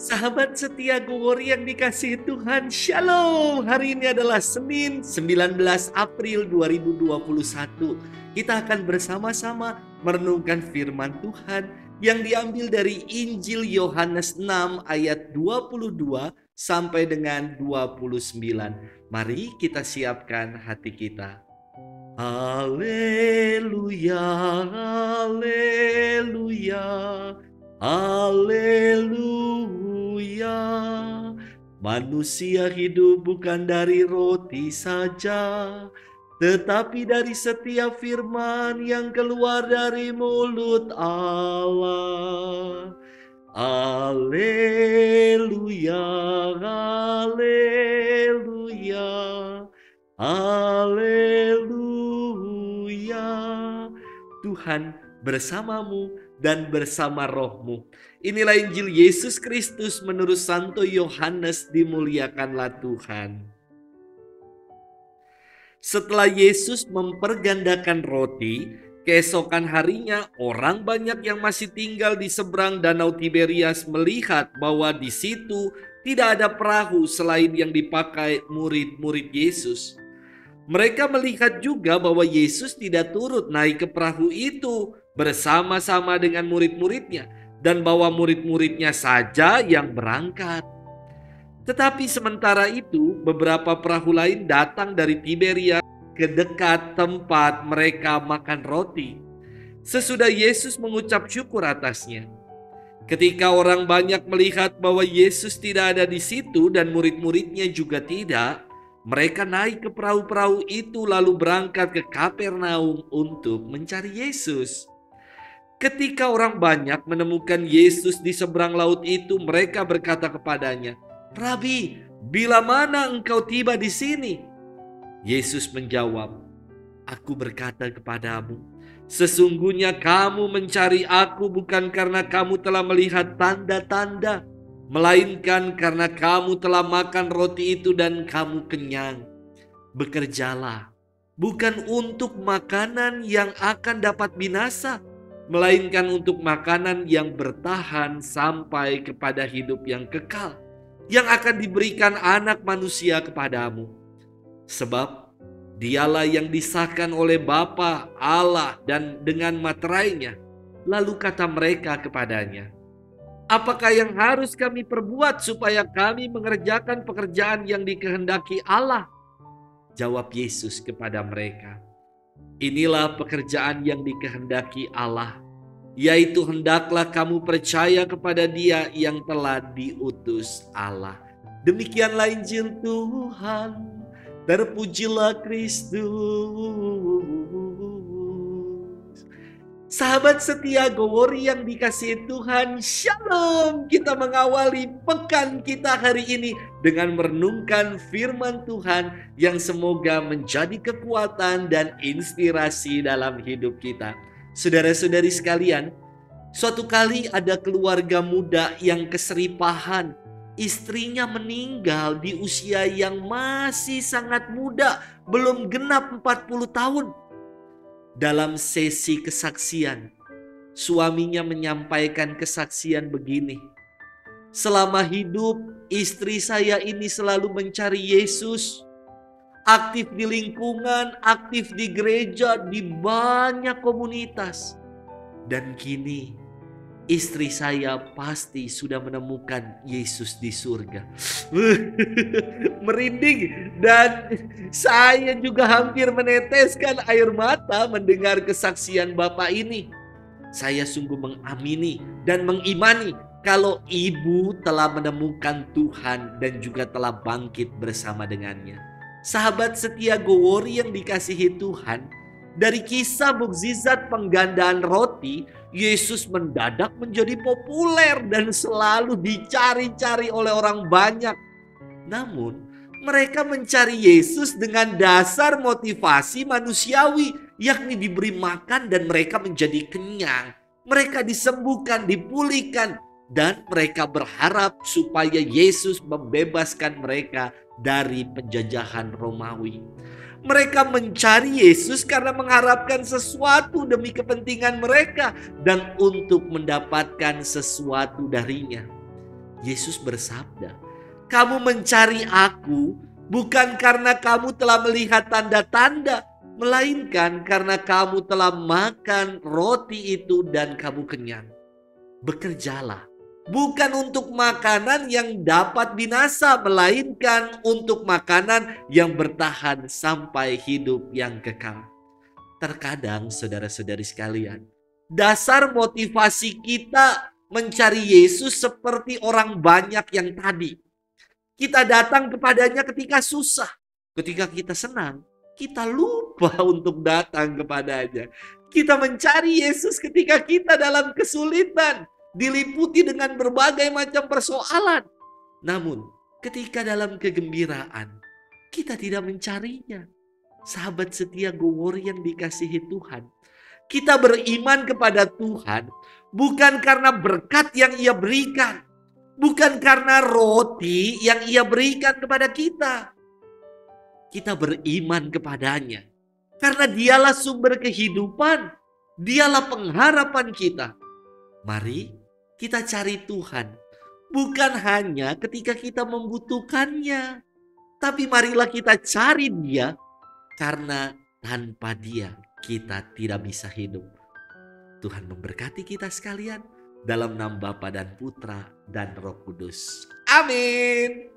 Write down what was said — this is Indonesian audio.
Sahabat setia Gowori yang dikasihi Tuhan, Shalom. Hari ini adalah Senin 19 April 2021. Kita akan bersama-sama merenungkan firman Tuhan yang diambil dari Injil Yohanes 6 ayat 22 sampai dengan 29. Mari kita siapkan hati kita. Haleluya, haleluya, haleluya. Manusia hidup bukan dari roti saja, tetapi dari setiap firman yang keluar dari mulut Allah. Haleluya, haleluya, haleluya. Tuhan bersamamu dan bersama rohmu. Inilah Injil Yesus Kristus menurut Santo Yohanes, dimuliakanlah Tuhan. Setelah Yesus mempergandakan roti, keesokan harinya orang banyak yang masih tinggal di seberang Danau Tiberias melihat bahwa di situ tidak ada perahu selain yang dipakai murid-murid Yesus. Mereka melihat juga bahwa Yesus tidak turut naik ke perahu itu bersama-sama dengan murid-muridnya, dan bahwa murid-muridnya saja yang berangkat. Tetapi sementara itu, beberapa perahu lain datang dari Tiberias ke dekat tempat mereka makan roti. Sesudah Yesus mengucap syukur atasnya. Ketika orang banyak melihat bahwa Yesus tidak ada di situ dan murid-muridnya juga tidak, mereka naik ke perahu-perahu itu lalu berangkat ke Kapernaum untuk mencari Yesus. Ketika orang banyak menemukan Yesus di seberang laut itu, mereka berkata kepadanya, "Rabi, bila mana engkau tiba di sini?" Yesus menjawab, "Aku berkata kepadamu, sesungguhnya kamu mencari aku bukan karena kamu telah melihat tanda-tanda, melainkan karena kamu telah makan roti itu dan kamu kenyang. Bekerjalah, bukan untuk makanan yang akan dapat binasa, melainkan untuk makanan yang bertahan sampai kepada hidup yang kekal, yang akan diberikan Anak Manusia kepadamu. Sebab dialah yang disahkan oleh Bapa Allah dan dengan materainya." Lalu kata mereka kepadanya, "Apakah yang harus kami perbuat supaya kami mengerjakan pekerjaan yang dikehendaki Allah?" Jawab Yesus kepada mereka, "Inilah pekerjaan yang dikehendaki Allah, yaitu hendaklah kamu percaya kepada Dia yang telah diutus Allah." Demikianlah Injil Tuhan. Terpujilah Kristus. Sahabat setia Gowori yang dikasihi Tuhan, Shalom. Kita mengawali pekan kita hari ini dengan merenungkan firman Tuhan yang semoga menjadi kekuatan dan inspirasi dalam hidup kita. Saudara-saudari sekalian, suatu kali ada keluarga muda yang keseripahan. Istrinya meninggal di usia yang masih sangat muda, belum genap 40 tahun. Dalam sesi kesaksian, suaminya menyampaikan kesaksian begini, "Selama hidup, istri saya ini selalu mencari Yesus. Aktif di lingkungan, aktif di gereja, di banyak komunitas. Dan kini istri saya pasti sudah menemukan Yesus di surga." Merinding, dan saya juga hampir meneteskan air mata mendengar kesaksian Bapak ini. Saya sungguh mengamini dan mengimani kalau ibu telah menemukan Tuhan dan juga telah bangkit bersama dengannya. Sahabat setia Gowori yang dikasihi Tuhan, dari kisah mukjizat penggandaan roti, Yesus mendadak menjadi populer dan selalu dicari-cari oleh orang banyak. Namun, mereka mencari Yesus dengan dasar motivasi manusiawi, yakni diberi makan dan mereka menjadi kenyang. Mereka disembuhkan, dipulihkan, dan mereka berharap supaya Yesus membebaskan mereka dari penjajahan Romawi. Mereka mencari Yesus karena mengharapkan sesuatu demi kepentingan mereka dan untuk mendapatkan sesuatu darinya. Yesus bersabda, "Kamu mencari aku bukan karena kamu telah melihat tanda-tanda, melainkan karena kamu telah makan roti itu dan kamu kenyang. Bekerjalah, bukan untuk makanan yang dapat binasa, melainkan untuk makanan yang bertahan sampai hidup yang kekal." Terkadang saudara-saudari sekalian, dasar motivasi kita mencari Yesus seperti orang banyak yang tadi. Kita datang kepadanya ketika susah. Ketika kita senang, kita lupa untuk datang kepadanya. Kita mencari Yesus ketika kita dalam kesulitan, diliputi dengan berbagai macam persoalan. Namun, ketika dalam kegembiraan, kita tidak mencarinya. Sahabat setia Gowori yang dikasihi Tuhan, kita beriman kepada Tuhan bukan karena berkat yang Ia berikan, bukan karena roti yang Ia berikan kepada kita. Kita beriman kepadanya karena Dialah sumber kehidupan, Dialah pengharapan kita. Mari kita cari Tuhan bukan hanya ketika kita membutuhkannya, tapi marilah kita cari Dia karena tanpa Dia kita tidak bisa hidup. Tuhan memberkati kita sekalian dalam nama Bapa dan Putra dan Roh Kudus. Amin.